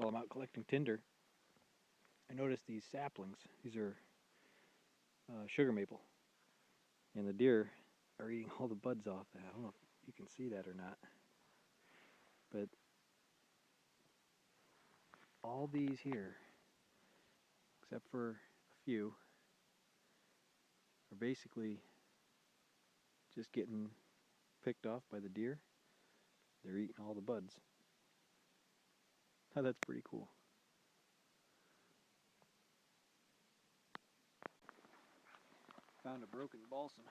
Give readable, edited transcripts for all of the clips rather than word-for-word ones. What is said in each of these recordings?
while I'm out collecting tinder, I noticed these saplings. These are sugar maple, and the deer are eating all the buds off that. I don't know if you can see that or not, but all these here, except for a few, are basically just getting picked off by the deer. They're eating all the buds. Oh, that's pretty cool. Found a broken balsam.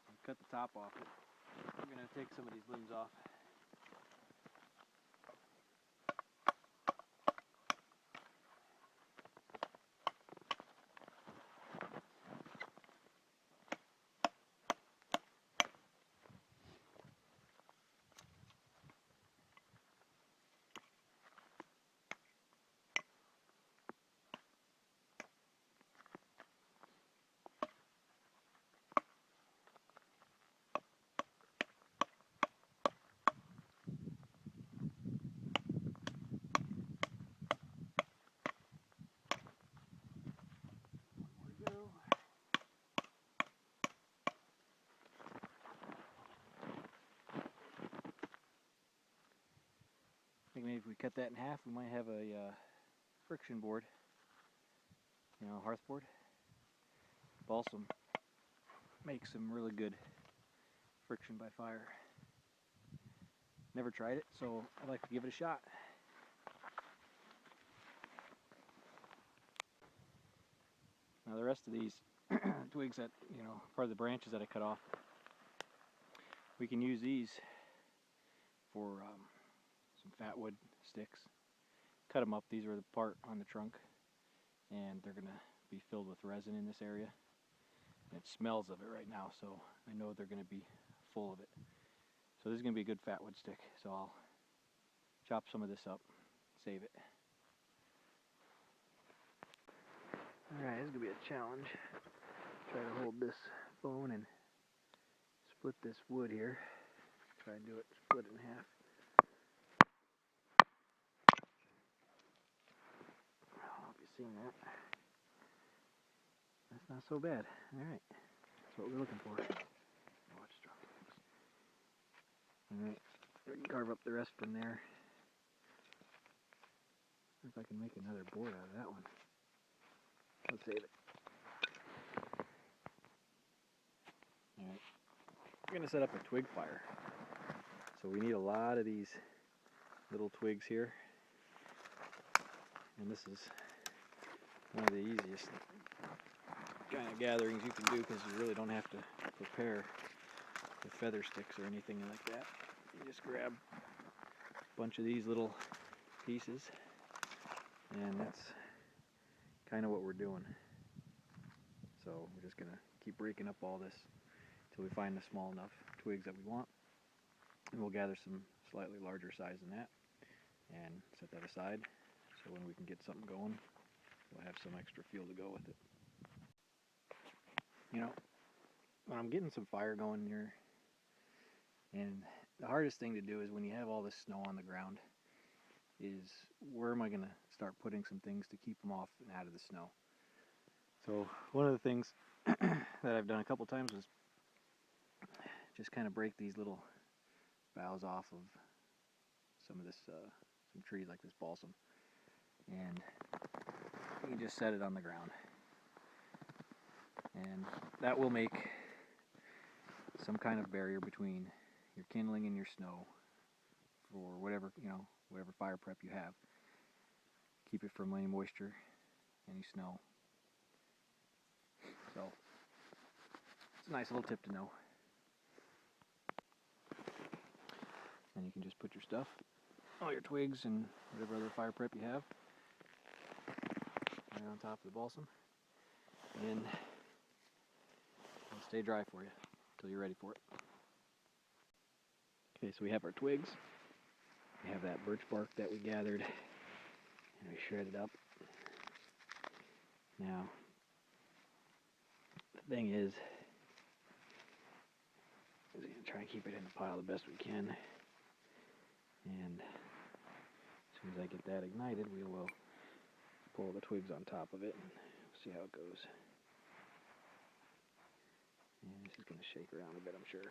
I cut the top off it. I'm going to take some of these limbs off. I think maybe if we cut that in half, we might have a friction board, hearth board. Balsam makes some really good friction by fire. Never tried it, so I'd like to give it a shot. Now the rest of these twigs that, part of the branches that I cut off, we can use these for some fat wood sticks. Cut them up. These are the part on the trunk, and they're going to be filled with resin in this area. And it smells of it right now, so I know they're going to be full of it. So this is going to be a good fat wood stick, so I'll chop some of this up, save it. Alright, this is going to be a challenge. Try to hold this bone and split this wood here. Try and do it, split it in half. I don't know if you've seen that. That's not so bad. Alright, that's what we're looking for. Watch drop twigs. Alright, we can carve up the rest from there. See if I can make another board out of that one. Let's save it. Alright, we're going to set up a twig fire. So we need a lot of these little twigs here. And this is one of the easiest kind of gatherings you can do, because you really don't have to prepare the feather sticks or anything like that. You just grab a bunch of these little pieces, and that's kind of what we're doing. So we're just going to keep breaking up all this until we find the small enough twigs that we want, and we'll gather some slightly larger size than that and set that aside, so when we can get something going, we'll have some extra fuel to go with it. When I'm getting some fire going here, and the hardest thing to do is when you have all this snow on the ground, is where am I going to start putting some things to keep them off and out of the snow. So one of the things that I've done a couple times is just kind of break these little boughs off of some of this, some trees like this balsam, and you can just set it on the ground, and that will make some kind of barrier between your kindling and your snow for whatever fire prep you have. Keep it from any moisture, any snow. So it's a nice little tip to know. And you can just put your stuff, all your twigs and whatever other fire prep you have, right on top of the balsam, and it'll stay dry for you until you're ready for it. Okay, so we have our twigs. We have that birch bark that we gathered and we shredded up. Now, the thing is we're going to try and keep it in the pile the best we can, and just soon as I get that ignited, we will pull the twigs on top of it and see how it goes. And this is going to shake around a bit, I'm sure.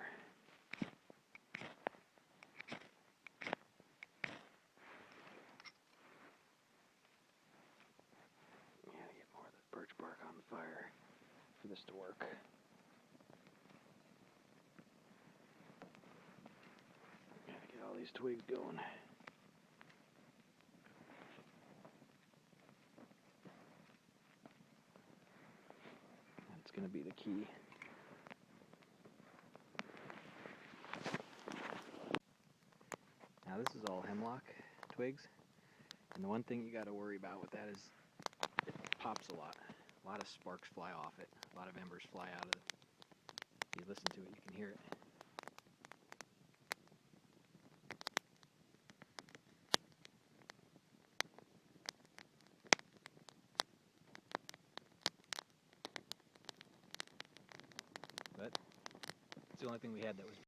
Yeah, get more of the birch bark on the fire for this to work. Gotta get all these twigs going. That's going to be the key. Now this is all hemlock twigs, and the one thing you got to worry about with that is it pops a lot. A lot of sparks fly off it. A lot of embers fly out of it. If you listen to it, you can hear it. But it's the only thing we had that was